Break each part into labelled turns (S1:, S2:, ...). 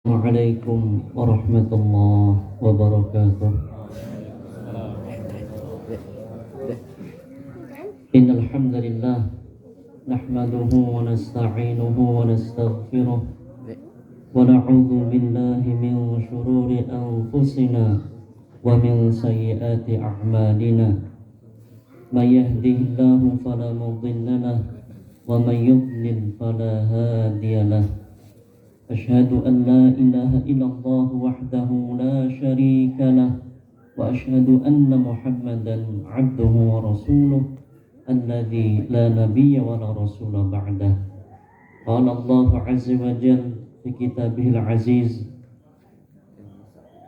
S1: Assalamualaikum warahmatullahi wabarakatuh. Innal hamdalillah nahmaduhu wa nasta'inuhu wa nastaghfiruh wa na'udzu billahi min shururi anfusina wa min sayyiati a'malina. May yahdihillahu fala mudilla lahu wa may yudlil fala hadiya lahu. أشهد أن لا إله إلا الله وحده لا شريك له وأشهد أن محمدا عبده ورسوله الذي لا نبي ولا رسول بعده. قال الله عز وجل في كتابه العزيز: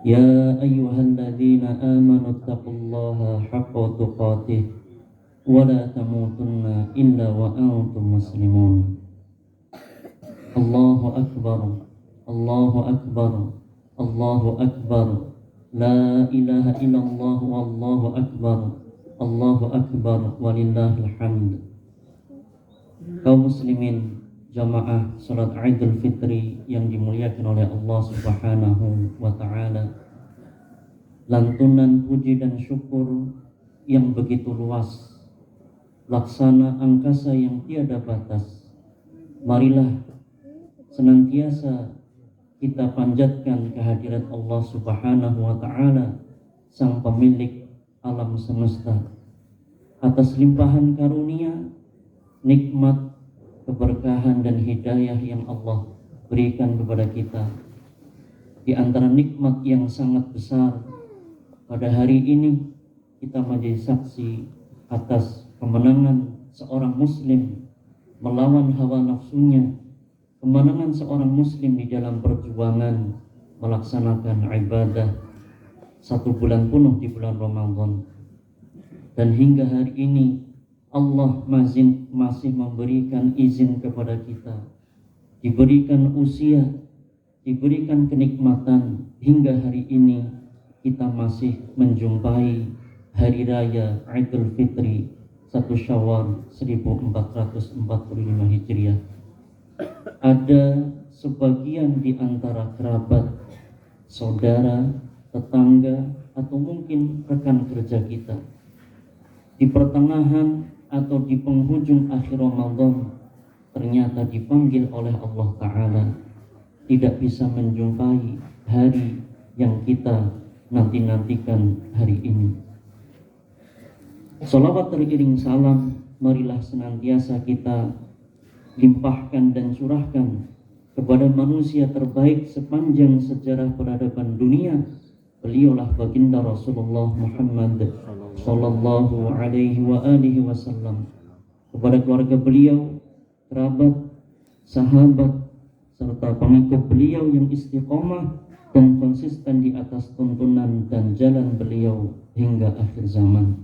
S1: يا أيها الذين آمنوا اتقوا الله حق تقاته ولا تموتن إلا وأنتم مسلمون. Allahu Akbar, Allahu Akbar, Allahu Akbar, La ilaha illallah wallahu akbar, Allahu Akbar, walillahil hamd. Kaum muslimin jamaah salat Idul Fitri yang dimuliakan oleh Allah Subhanahu wa ta'ala, lantunan puji dan syukur yang begitu luas, laksana angkasa yang tiada batas, marilah senantiasa kita panjatkan kehadirat Allah Subhanahu wa ta'ala, sang pemilik alam semesta, atas limpahan karunia, nikmat, keberkahan dan hidayah yang Allah berikan kepada kita. Di antara nikmat yang sangat besar, pada hari ini kita menjadi saksi atas kemenangan seorang muslim melawan hawa nafsunya, kemenangan seorang muslim di dalam perjuangan melaksanakan ibadah 1 bulan penuh di bulan Ramadan. Dan hingga hari ini Allah masih memberikan izin kepada kita, diberikan usia, diberikan kenikmatan, hingga hari ini kita masih menjumpai hari raya Idul Fitri 1 Syawal 1445 Hijriah. Ada sebagian di antara kerabat, saudara, tetangga, atau mungkin rekan kerja kita di pertengahan atau di penghujung akhir Ramadan ternyata dipanggil oleh Allah Ta'ala tidak bisa menjumpai hari yang kita nanti-nantikan hari ini. Salawat teriring salam marilah senantiasa kita limpahkan dan curahkan kepada manusia terbaik sepanjang sejarah peradaban dunia. Beliaulah baginda Rasulullah Muhammad sallallahu alaihi wa alihi wasallam, kepada keluarga beliau, kerabat, sahabat, serta pengikut beliau yang istiqomah dan konsisten di atas tuntunan dan jalan beliau hingga akhir zaman.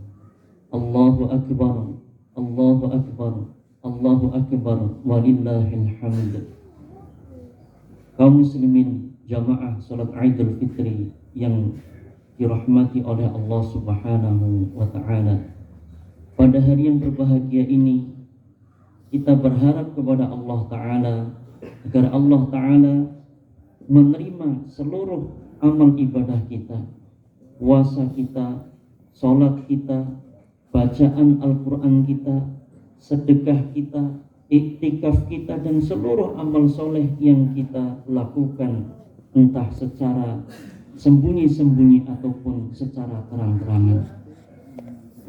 S1: Allahu Akbar, Allahu Akbar, Allahu Akbar, walillahil hamd. Kaum muslimin jamaah salat Idul Fitri yang dirahmati oleh Allah Subhanahu wa ta'ala, pada hari yang berbahagia ini kita berharap kepada Allah Ta'ala agar Allah Ta'ala menerima seluruh amal ibadah kita, puasa kita, salat kita, bacaan Al-Quran kita, sedekah kita, iktikaf kita, dan seluruh amal soleh yang kita lakukan, entah secara sembunyi-sembunyi ataupun secara terang-terangan.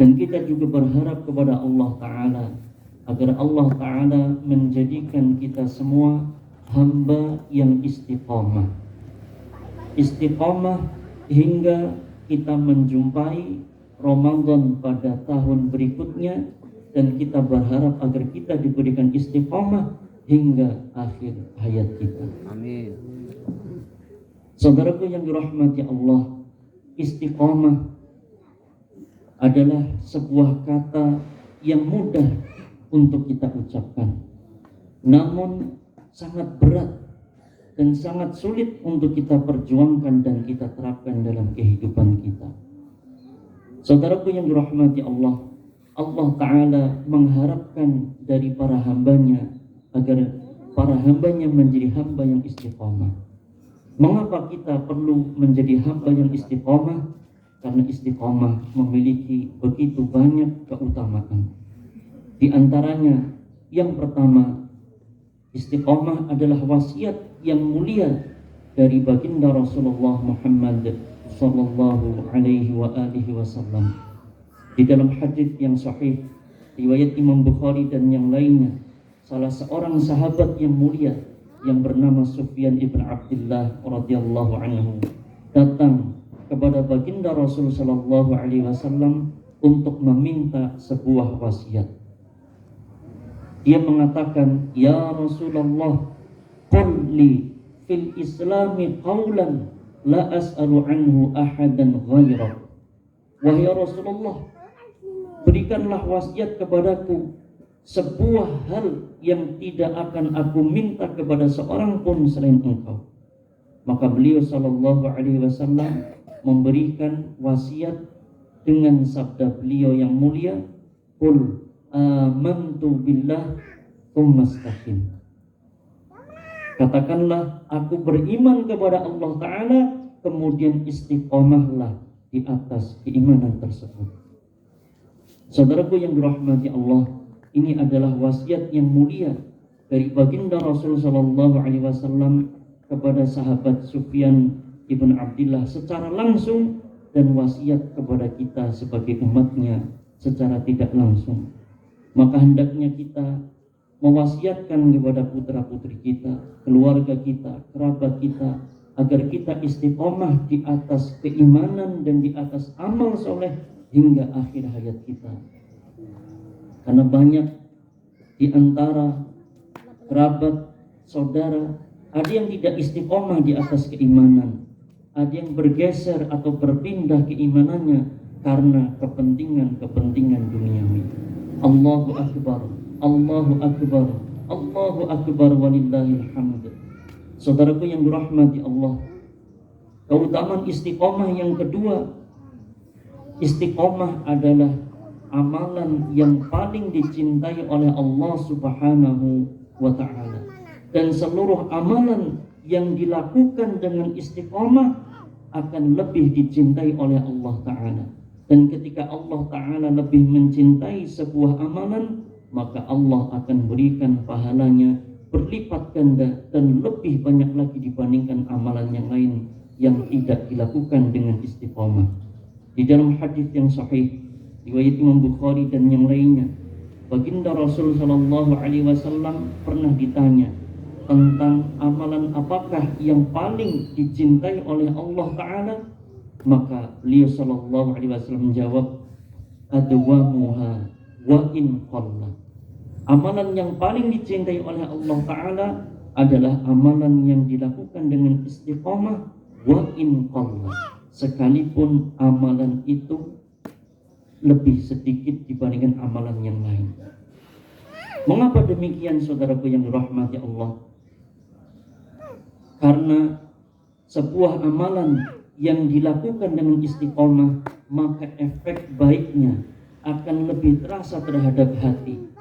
S1: Dan kita juga berharap kepada Allah Ta'ala agar Allah Ta'ala menjadikan kita semua hamba yang istiqomah hingga kita menjumpai Ramadan pada tahun berikutnya. Dan kita berharap agar kita diberikan istiqomah hingga akhir hayat kita.
S2: Amin.
S1: Saudaraku yang dirahmati Allah, istiqomah adalah sebuah kata yang mudah untuk kita ucapkan, namun sangat berat dan sangat sulit untuk kita perjuangkan dan kita terapkan dalam kehidupan kita. Saudaraku yang dirahmati Allah, Allah Ta'ala mengharapkan dari para hambanya agar para hambanya menjadi hamba yang istiqomah. Mengapa kita perlu menjadi hamba yang istiqomah? Karena istiqomah memiliki begitu banyak keutamaan. Di antaranya yang pertama, istiqomah adalah wasiat yang mulia dari baginda Rasulullah Muhammad sallallahu alaihi wa alihi wasallam. Di dalam hadis yang sahih riwayat Imam Bukhari dan yang lainnya, salah seorang sahabat yang mulia yang bernama Sufyan ibn Abdullah radhiyallahu anhu datang kepada baginda Rasul sallallahu alaihi wasallam untuk meminta sebuah wasiat. Dia mengatakan, "Ya Rasulullah, qul li fil islami qawlan la as'alu anhu ahadan ghairak." Wahai Rasulullah, berikanlah wasiat kepadaku sebuah hal yang tidak akan aku minta kepada seorang pun selain engkau. Maka beliau sallallahu alaihi wasallam memberikan wasiat dengan sabda beliau yang mulia, "Qul amantu billah tsumma istaqim." Katakanlah, aku beriman kepada Allah Ta'ala, kemudian istiqomahlah di atas keimanan tersebut. Saudaraku yang dirahmati Allah, ini adalah wasiat yang mulia dari baginda Rasul sallallahu alaihi wasallam kepada sahabat Sufyan ibn Abdullah secara langsung, dan wasiat kepada kita sebagai umatnya secara tidak langsung. Maka hendaknya kita mewasiatkan kepada putra-putri kita, keluarga kita, kerabat kita, agar kita istiqomah di atas keimanan dan di atas amal soleh hingga akhir hayat kita. Karena banyak di antara kerabat, saudara, ada yang tidak istiqomah di atas keimanan, ada yang bergeser atau berpindah keimanannya karena kepentingan duniawi. Allahu Akbar, Allahu Akbar, Allahu Akbar walillahil hamd. Saudaraku yang dirahmati Allah, keutamaan istiqomah yang kedua, istiqomah adalah amalan yang paling dicintai oleh Allah Subhanahu wa ta'ala. Dan seluruh amalan yang dilakukan dengan istiqomah akan lebih dicintai oleh Allah Ta'ala. Dan ketika Allah Ta'ala lebih mencintai sebuah amalan, maka Allah akan berikan pahalanya berlipat ganda dan lebih banyak lagi dibandingkan amalan yang lain yang tidak dilakukan dengan istiqomah. Di dalam hadis yang sahih riwayat Imam Bukhari dan yang lainnya, baginda Rasul sallallahu alaihi wasallam pernah ditanya tentang amalan apakah yang paling dicintai oleh Allah Ta'ala. Maka beliau sallallahu alaihi wasallam menjawab, adwamuha wa in qalla. Amalan yang paling dicintai oleh Allah Ta'ala adalah amalan yang dilakukan dengan istiqomah wa in qalla, sekalipun amalan itu lebih sedikit dibandingkan amalan yang lain. Mengapa demikian, saudaraku yang dirahmati Allah? Karena sebuah amalan yang dilakukan dengan istiqomah, maka efek baiknya akan lebih terasa terhadap hati.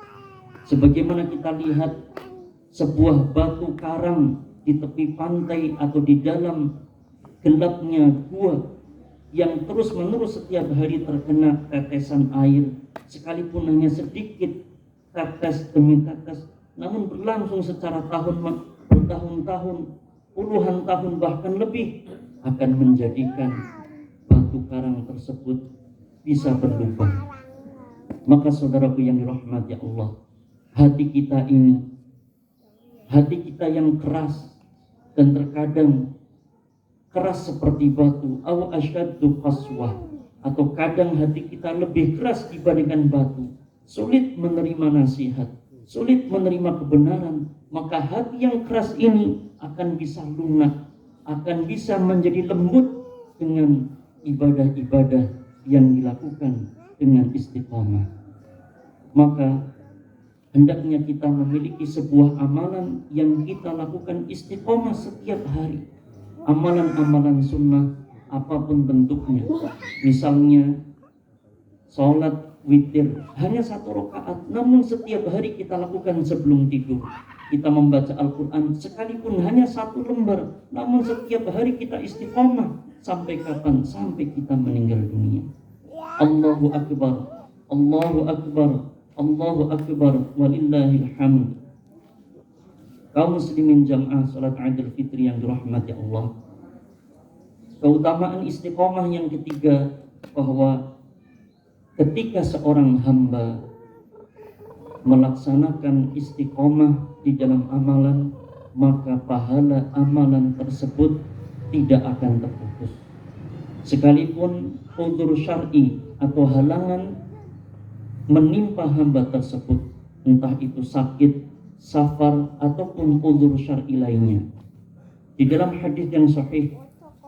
S1: Sebagaimana kita lihat sebuah batu karang di tepi pantai atau di dalam gelapnya gua yang terus menerus setiap hari terkena tetesan air, sekalipun hanya sedikit, tetes demi tetes, namun berlangsung secara bertahun-tahun, puluhan tahun bahkan lebih, akan menjadikan batu karang tersebut bisa berlubang. Maka saudaraku yang dirahmati Allah, hati kita ini, hati kita yang keras dan terkadang keras seperti batu, aw asyaddu qaswah, atau kadang hati kita lebih keras dibandingkan batu, sulit menerima nasihat, sulit menerima kebenaran, maka hati yang keras ini akan bisa lunak, akan bisa menjadi lembut dengan ibadah-ibadah yang dilakukan dengan istiqomah. Maka hendaknya kita memiliki sebuah amalan yang kita lakukan istiqomah setiap hari. Amalan-amalan sunnah apapun bentuknya. Misalnya sholat witir hanya 1 rakaat, namun setiap hari kita lakukan sebelum tidur. kita membaca Al-Quran sekalipun hanya 1 lembar, namun setiap hari kita istiqomah. Sampai kapan? Sampai kita meninggal dunia. Allahu Akbar, Allahu Akbar, Allahu Akbar, walillahil hamd. Kaum muslimin jamaah salat Idul Fitri yang dirahmati Allah. Keutamaan istiqomah yang ketiga, bahwa ketika seorang hamba melaksanakan istiqomah di dalam amalan, maka pahala amalan tersebut tidak akan terputus. Sekalipun udzur syar'i atau halangan menimpa hamba tersebut, entah itu sakit, safar, ataupun udzur syar'i lainnya. Di dalam hadis yang sahih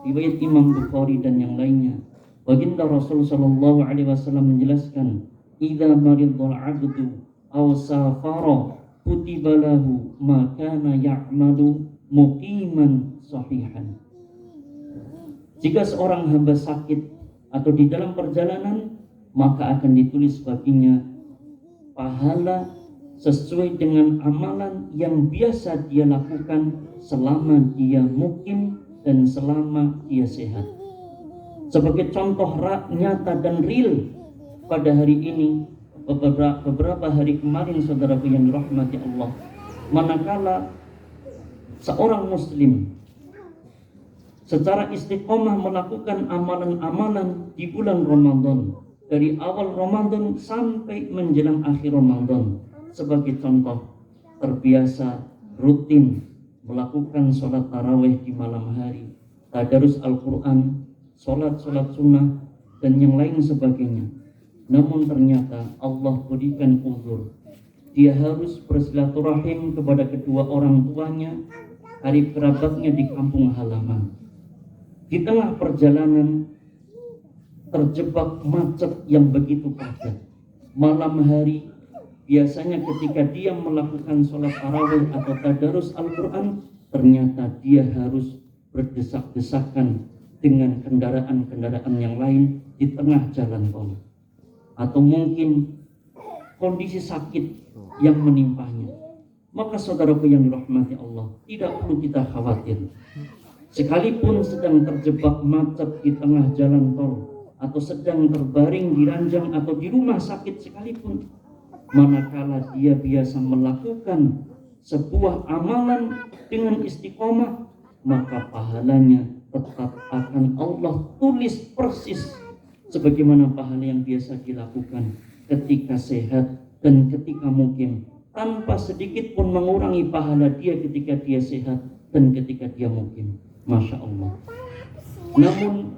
S1: riwayat Imam Bukhari dan yang lainnya, baginda Rasul sallallahu alaihi wasallam menjelaskan, "Idza maridul 'abdu aw safara kutiba lahu ma kana ya'malu muqiman sahihan." Jika seorang hamba sakit atau di dalam perjalanan, maka akan ditulis baginya pahala sesuai dengan amalan yang biasa dia lakukan selama dia mukim dan selama dia sehat. Sebagai contoh nyata dan real, pada hari ini, beberapa hari kemarin, saudaraku yang dirahmati Allah, manakala seorang muslim secara istiqomah melakukan amalan-amalan di bulan Ramadan, dari awal Ramadan sampai menjelang akhir Ramadan. Sebagai contoh, terbiasa rutin melakukan sholat tarawih di malam hari, tadarus Al-Quran, sholat sunnah, dan yang lain sebagainya. Namun ternyata Allah berikan uzur, dia harus bersilaturahim kepada kedua orang tuanya, karib kerabatnya di kampung halaman. Di tengah perjalanan terjebak macet yang begitu padat. Malam hari biasanya ketika dia melakukan sholat tarawih atau tadarus Al-Quran, ternyata dia harus berdesak-desakan dengan kendaraan-kendaraan yang lain di tengah jalan tol. Atau mungkin kondisi sakit yang menimpanya. Maka saudaraku yang dirahmati Allah, tidak perlu kita khawatir. Sekalipun sedang terjebak macet di tengah jalan tol, atau sedang terbaring di ranjang atau di rumah sakit sekalipun, manakala dia biasa melakukan sebuah amalan dengan istiqomah, maka pahalanya tetap akan Allah tulis persis sebagaimana pahala yang biasa dilakukan ketika sehat dan ketika mukim, tanpa sedikit pun mengurangi pahala dia ketika dia sehat dan ketika dia mukim. Masya Allah. Namun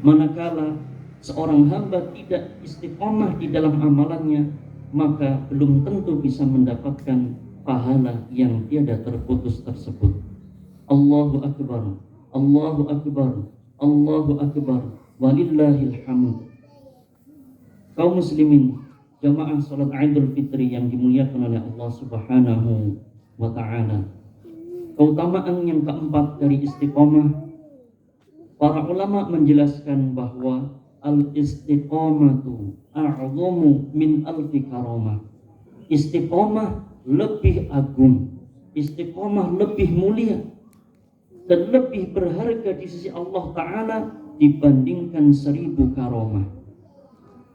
S1: manakala seorang hamba tidak istiqomah di dalam amalannya, maka belum tentu bisa mendapatkan pahala yang tiada terputus tersebut. Allahu Akbar, Allahu Akbar, Allahu Akbar, walillahil hamd. Kaum muslimin, jamaah salat Idul Fitri yang dimuliakan oleh Allah Subhanahu wa ta'ala. Keutamaan yang keempat dari istiqomah, para ulama menjelaskan bahwa al-istiqomatu a'zamu min alfi karamah. Istiqomah lebih agung, istiqomah lebih mulia dan lebih berharga di sisi Allah Ta'ala dibandingkan 1000 karamah.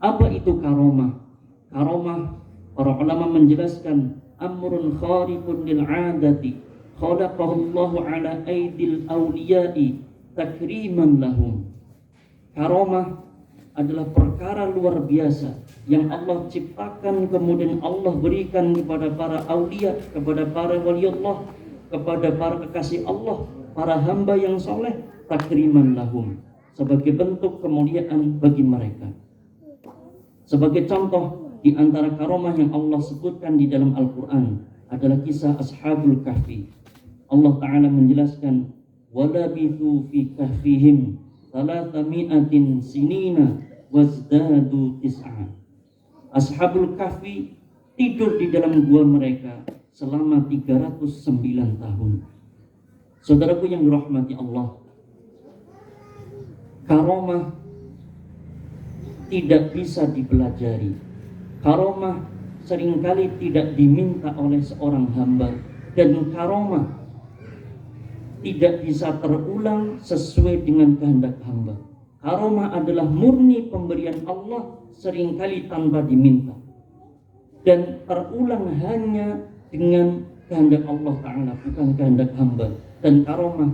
S1: Apa itu karamah? Karamah, para ulama menjelaskan, amrun khariqun lil 'adati khalaqahu Allahu ala aidil awliya'i takriman lahum. Karamah adalah perkara luar biasa yang Allah ciptakan, kemudian Allah berikan kepada para aulia, kepada para wali Allah, kepada para kekasih Allah, para hamba yang soleh, takriman lahum, sebagai bentuk kemuliaan bagi mereka. Sebagai contoh di antara karamah yang Allah sebutkan di dalam Al-Quran adalah kisah Ashabul Kahfi. Allah Ta'ala menjelaskan, walabithu fi kahfihim 300 sinina wazdadu tis'a. Ashabul Kahfi tidur di dalam gua mereka selama 309 tahun. Saudaraku yang dirahmati Allah, karamah tidak bisa dipelajari. Karamah seringkali tidak diminta oleh seorang hamba, dan karomah tidak bisa terulang sesuai dengan kehendak hamba. Karomah adalah murni pemberian Allah, seringkali tanpa diminta, dan terulang hanya dengan kehendak Allah Ta'ala, bukan kehendak hamba. Dan karomah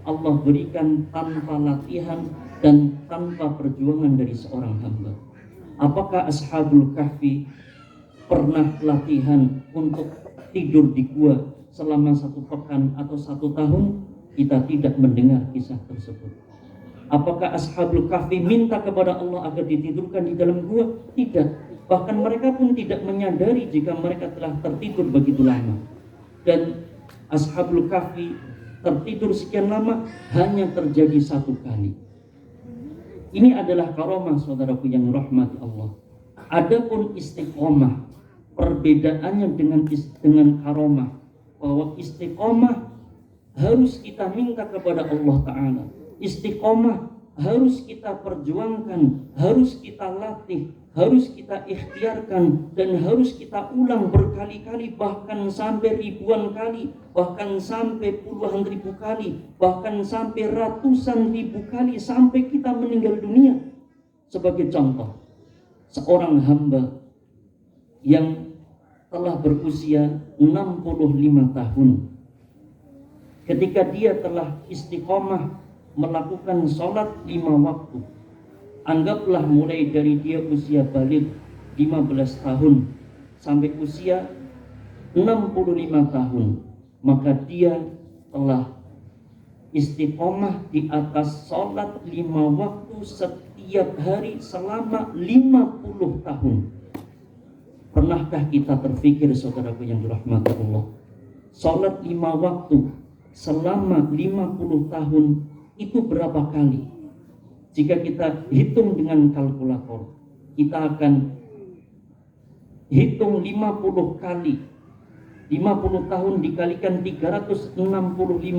S1: Allah berikan tanpa latihan dan tanpa perjuangan dari seorang hamba. Apakah Ashabul Kahfi pernah latihan untuk tidur di gua selama 1 pekan atau 1 tahun? Kita tidak mendengar kisah tersebut. Apakah Ashabul Kahfi minta kepada Allah agar ditidurkan di dalam gua? Tidak. Bahkan mereka pun tidak menyadari jika mereka telah tertidur begitu lama. Dan Ashabul Kahfi tertidur sekian lama hanya terjadi 1 kali. Ini adalah karomah, saudaraku yang rahmati Allah. Adapun istiqomah, perbedaannya dengan karomah, bahwa istiqomah harus kita minta kepada Allah Ta'ala. Istiqomah harus kita perjuangkan, harus kita latih, harus kita ikhtiarkan, dan harus kita ulang berkali-kali, bahkan sampai ribuan kali, bahkan sampai puluhan ribu kali, bahkan sampai ratusan ribu kali, sampai kita meninggal dunia. Sebagai contoh, seorang hamba yang telah berusia 65 tahun, ketika dia telah istiqomah melakukan sholat 5 waktu, anggaplah mulai dari dia usia balik 15 tahun sampai usia 65 tahun, maka dia telah istiqomah di atas sholat 5 waktu setiap hari selama 50 tahun. Pernahkah kita terfikir, saudaraku yang dirahmati Allah, sholat 5 waktu selama 50 tahun itu berapa kali? Jika kita hitung dengan kalkulator, kita akan hitung 50 kali. 50 tahun dikalikan 365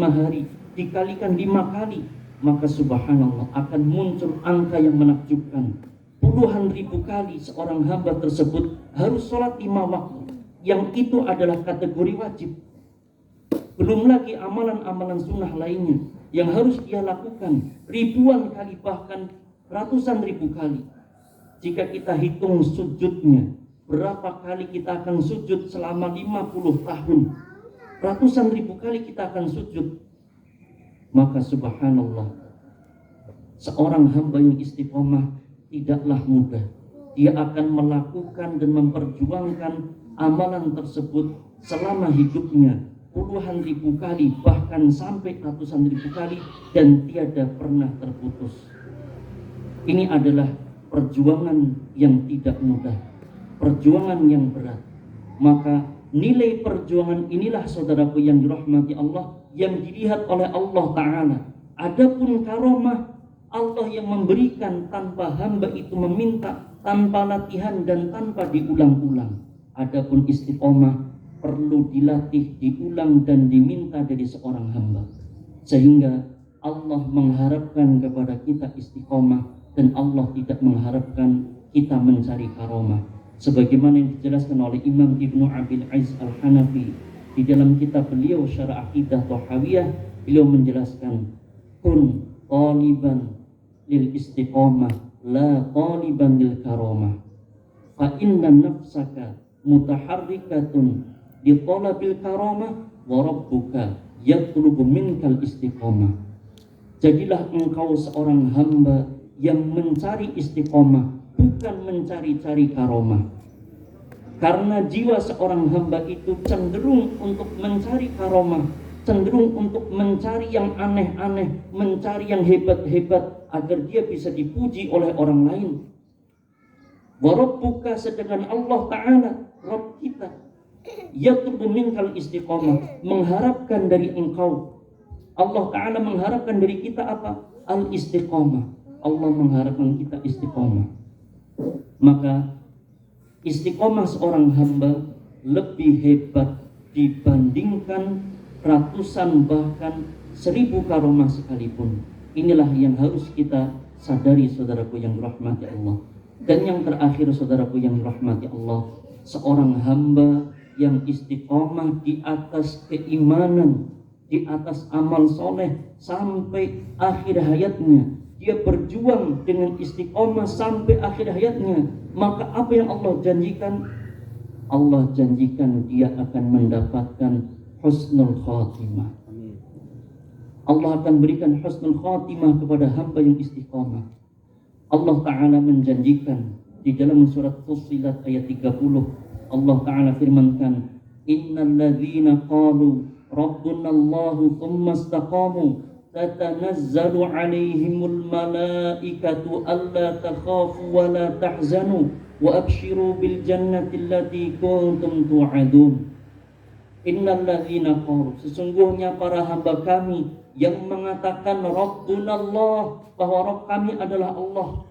S1: hari, dikalikan 5 kali, maka subhanallah akan muncul angka yang menakjubkan. Puluhan ribu kali seorang hamba tersebut harus sholat 5 waktu, yang itu adalah kategori wajib. Belum lagi amalan-amalan sunnah lainnya yang harus dia lakukan ribuan kali, bahkan ratusan ribu kali. Jika kita hitung sujudnya, berapa kali kita akan sujud selama 50 tahun, ratusan ribu kali kita akan sujud, maka subhanallah, seorang hamba yang istiqomah tidaklah mudah. Dia akan melakukan dan memperjuangkan amalan tersebut selama hidupnya, puluhan ribu kali, bahkan sampai ratusan ribu kali, dan tiada pernah terputus. Ini adalah perjuangan yang tidak mudah, perjuangan yang berat. Maka nilai perjuangan inilah, saudaraku yang dirahmati Allah, yang dilihat oleh Allah Ta'ala. Adapun karomah, Allah yang memberikan tanpa hamba itu meminta, tanpa latihan dan tanpa diulang-ulang. Adapun istiqomah perlu dilatih, diulang dan diminta dari seorang hamba, sehingga Allah mengharapkan kepada kita istiqomah, dan Allah tidak mengharapkan kita mencari karomah. Sebagaimana yang dijelaskan oleh Imam Ibnu Abil Aiz Al-Hanafi di dalam kitab beliau Syarah Aqidah Thahawiyah, beliau menjelaskan, kun taliban lil istiqomah la taliban lil karomah, fa inna nafsaka mutaharrikatun di talabil karamah wa rabbuka yatlubu minkal istiqomah. Jadilah engkau seorang hamba yang mencari istiqomah, bukan mencari-cari karomah. Karena jiwa seorang hamba itu cenderung untuk mencari karomah, cenderung untuk mencari yang aneh-aneh, mencari yang hebat-hebat agar dia bisa dipuji oleh orang lain. Wa rabbuka, sedangkan Allah Ta'ala, Rabb kita, yatlubu minkal istiqomah, mengharapkan dari engkau. Allah Ta'ala mengharapkan dari kita apa? Al-istiqomah. Allah mengharapkan kita istiqomah. Maka istiqomah seorang hamba lebih hebat dibandingkan ratusan bahkan 1000 karomah sekalipun. Inilah yang harus kita sadari, saudaraku yang dirahmati Allah. Dan yang terakhir, saudaraku yang dirahmati Allah, seorang hamba yang istiqomah di atas keimanan, di atas amal soleh sampai akhir hayatnya. Dia berjuang dengan istiqomah sampai akhir hayatnya. Maka apa yang Allah janjikan? Allah janjikan dia akan mendapatkan husnul khatimah. Allah akan berikan husnul khatimah kepada hamba yang istiqomah. Allah Ta'ala menjanjikan di dalam surat Fussilat ayat 30. Allah Ta'ala firmankan, innal ladzina qalu rabbuna Allahu thumma istaqamu tatanazzalu alaihimul malaikatu alla takhafu wa la tahzanu wa abshiru bil jannati allati kuntum tu'adun. Innal ladzina qalu, sesungguhnya para hamba kami yang mengatakan rabbuna Allah, bahwa Rabb kami adalah Allah,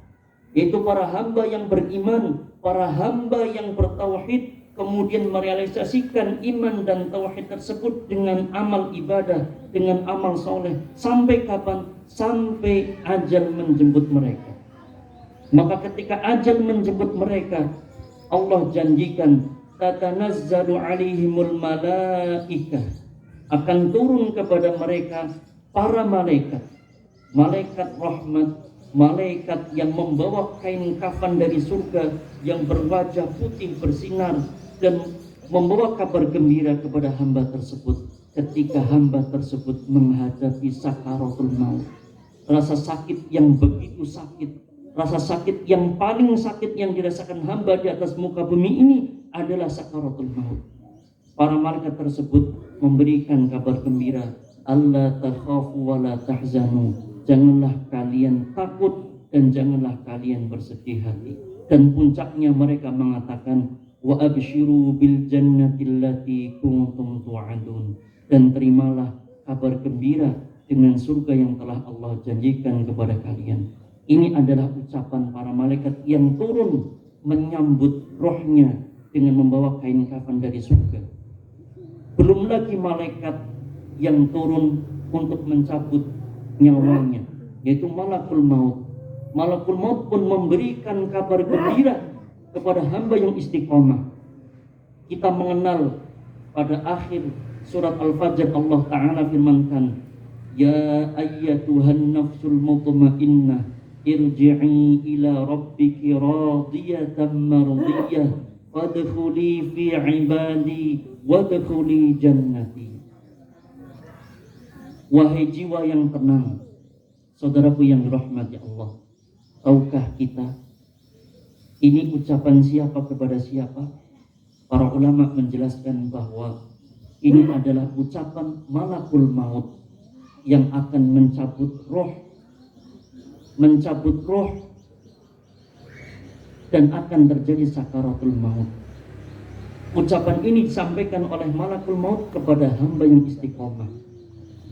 S1: yaitu para hamba yang beriman, para hamba yang bertauhid, kemudian merealisasikan iman dan tauhid tersebut dengan amal ibadah, dengan amal soleh. Sampai kapan? Sampai ajal menjemput mereka. Maka ketika ajal menjemput mereka, Allah janjikan tatanazzalu alaihimul malaikah, akan turun kepada mereka para malaikat, malaikat rahmat, malaikat yang membawa kain kafan dari surga yang berwajah putih bersinar dan membawa kabar gembira kepada hamba tersebut ketika hamba tersebut menghadapi sakaratul maut. Rasa sakit yang begitu sakit, rasa sakit yang paling sakit yang dirasakan hamba di atas muka bumi ini adalah sakaratul maut. Para malaikat tersebut memberikan kabar gembira, alla takhafu wa la tahzanu, janganlah kalian takut dan janganlah kalian bersedih hati. Dan puncaknya mereka mengatakan, wa abshiru bil jannati allati kuntum tu'adun, dan terimalah kabar gembira dengan surga yang telah Allah janjikan kepada kalian. Ini adalah ucapan para malaikat yang turun menyambut rohnya dengan membawa kain kafan dari surga. Belum lagi malaikat yang turun untuk mencabut nyawanya, yaitu malakul maut. Malakul maut pun memberikan kabar gembira kepada hamba yang istiqomah. Kita mengenal pada akhir surat Al-Fajr Allah Ta'ala firmankan, ya ayyatuhan nafsul mutmainnah irji'i ila rabbiki radiyatan mardiyah fadkhuli fi ibadi wadkhuli jannati. Wahai jiwa yang tenang, saudaraku yang dirahmati Allah, tahukah kita ini ucapan siapa kepada siapa? Para ulama menjelaskan bahwa ini adalah ucapan malakul maut yang akan mencabut roh dan akan terjadi sakaratul maut. Ucapan ini disampaikan oleh malakul maut kepada hamba yang istiqomah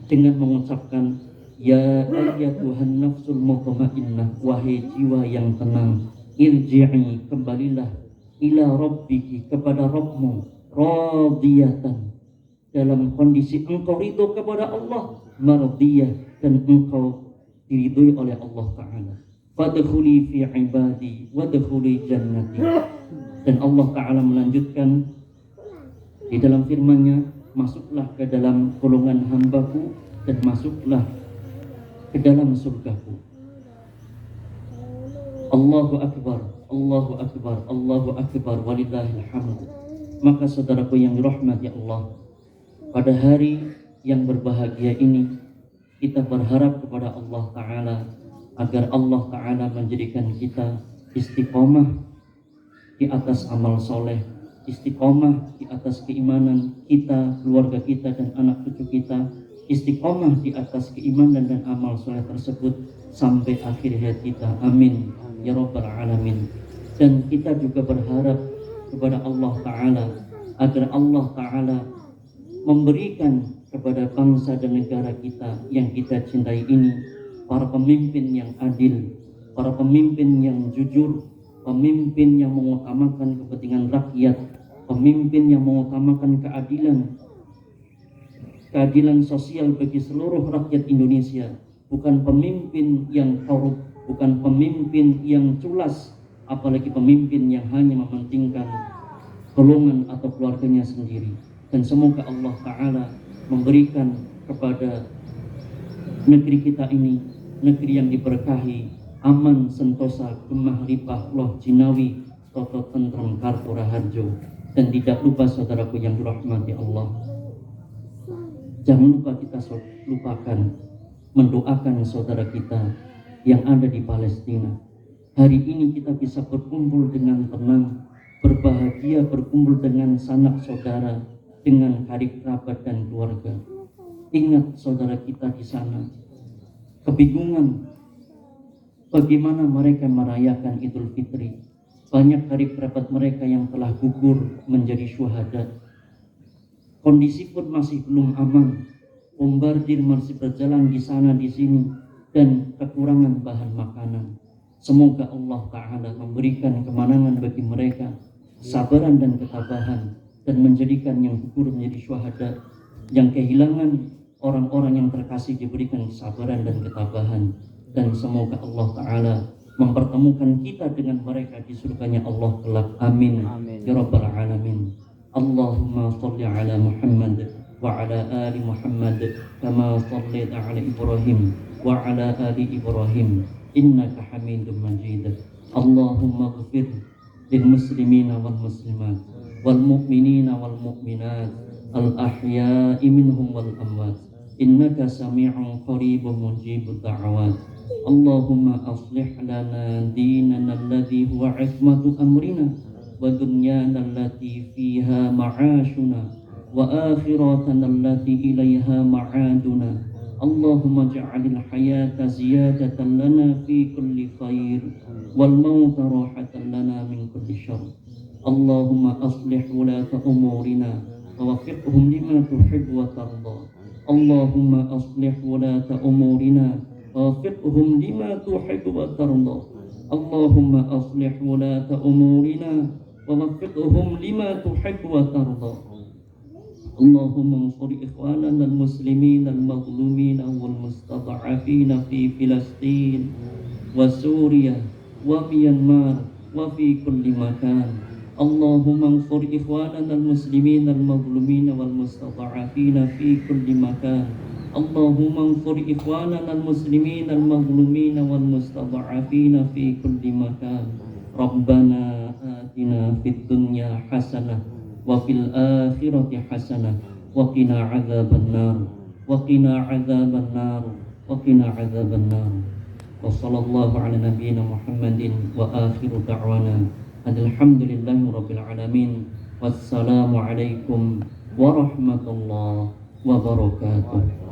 S1: dengan mengucapkan, ya ayyatuhan nafsul mutmainnah, wahai jiwa yang tenang, irji'i, kembalilah, ila rabbiki, kepada Rabbmu, radiyatan, dalam kondisi engkau ridho kepada Allah, mardiyah, dan engkau diridhoi oleh Allah Ta'ala. Fadkhuli fi ibadi wadkhuli jannati. Dan Allah Ta'ala melanjutkan di dalam firman-Nya, masuklah ke dalam golongan hambaku dan masuklah ke dalam surgaku. Allahu Akbar, Allahu Akbar, Allahu Akbar, walillahil hamd. Maka saudaraku yang dirahmati Allah, pada hari yang berbahagia ini kita berharap kepada Allah Ta'ala agar Allah Ta'ala menjadikan kita istiqomah di atas amal soleh, istiqomah di atas keimanan kita, keluarga kita, dan anak cucu kita, istiqomah di atas keimanan dan amal soleh tersebut sampai akhir hayat kita. Amin ya rabbal alamin. Dan kita juga berharap kepada Allah Ta'ala agar Allah Ta'ala memberikan kepada bangsa dan negara kita yang kita cintai ini para pemimpin yang adil, para pemimpin yang jujur, pemimpin yang mengutamakan kepentingan rakyat, pemimpin yang mengutamakan keadilan sosial bagi seluruh rakyat Indonesia, bukan pemimpin yang korup, bukan pemimpin yang culas, apalagi pemimpin yang hanya mementingkan golongan atau keluarganya sendiri. Dan semoga Allah Ta'ala memberikan kepada negeri kita ini negeri yang diberkahi, aman, sentosa, gemah, ripah, loh, jinawi, toto, tentrem, kartu, raharjo. Dan tidak lupa saudaraku yang dirahmati Allah, jangan lupa kita lupakan mendoakan saudara kita yang ada di Palestina. Hari ini kita bisa berkumpul dengan tenang, berbahagia, berkumpul dengan sanak saudara, dengan karib kerabat dan keluarga. Ingat saudara kita di sana kebingungan bagaimana mereka merayakan Idul Fitri. Banyak karib kerabat mereka yang telah gugur menjadi syuhada. Kondisi pun masih belum aman. Bombardir masih berjalan di sana di sini dan kekurangan bahan makanan. Semoga Allah Ta'ala memberikan kemenangan bagi mereka, kesabaran dan ketabahan, dan menjadikan yang gugur menjadi syuhada, yang kehilangan orang-orang yang terkasih diberikan kesabaran dan ketabahan. Dan semoga Allah Ta'ala mempertemukan kita dengan mereka di surganya Allah kelak. Amin. Ya Rabbal Alamin. Allahumma salli ala Muhammad wa ala ali Muhammad kama sallaita ala Ibrahim wa ala ali Ibrahim innaka Hamidum Majid. Allahumma ighfir lil muslimina wal muslimat wal mu'minina wal mu'minat al ahya'i minhum wal amwat innaka sami'un qaribun mujibud da'awat. Allahumma aslih lana dinana alladhi huwa ismatu amrina wa dunyana allati fiha ma'ashuna wa akhiratana allati ilayha ma'aduna. Allahumma ja'alil hayata ziyadatan lana fi kulli khair wal mauta rahatan lana min kulli syarr. Allahumma aslih wulata umurina wa waffiqhum lima tuhibbu wa tarda. Allahumma aslih wulata umurina وفقهم لما تحب وترضى. اللهم أصلح ولاة أمورنا ووفقهم لما تحب وترضى. اللهم انصر إخواننا المسلمين المظلومين والمستضعفين في فلسطين وسوريا وميانمار وفي كل مكان. اللهم انصر إخواننا المسلمين المظلومين والمستضعفين في كل مكان. اللهم انصر إخواننا المسلمين المظلومين والمستضعفين في كل مكان. ربنا آتنا في الدنيا حسنة وفي الآخرة حسنة وقنا عذاب النار وقنا عذاب النار وقنا عذاب النار. وصلى الله على نبينا محمد وآخر دعوانا الحمد لله رب العالمين والسلام عليكم ورحمة الله وبركاته.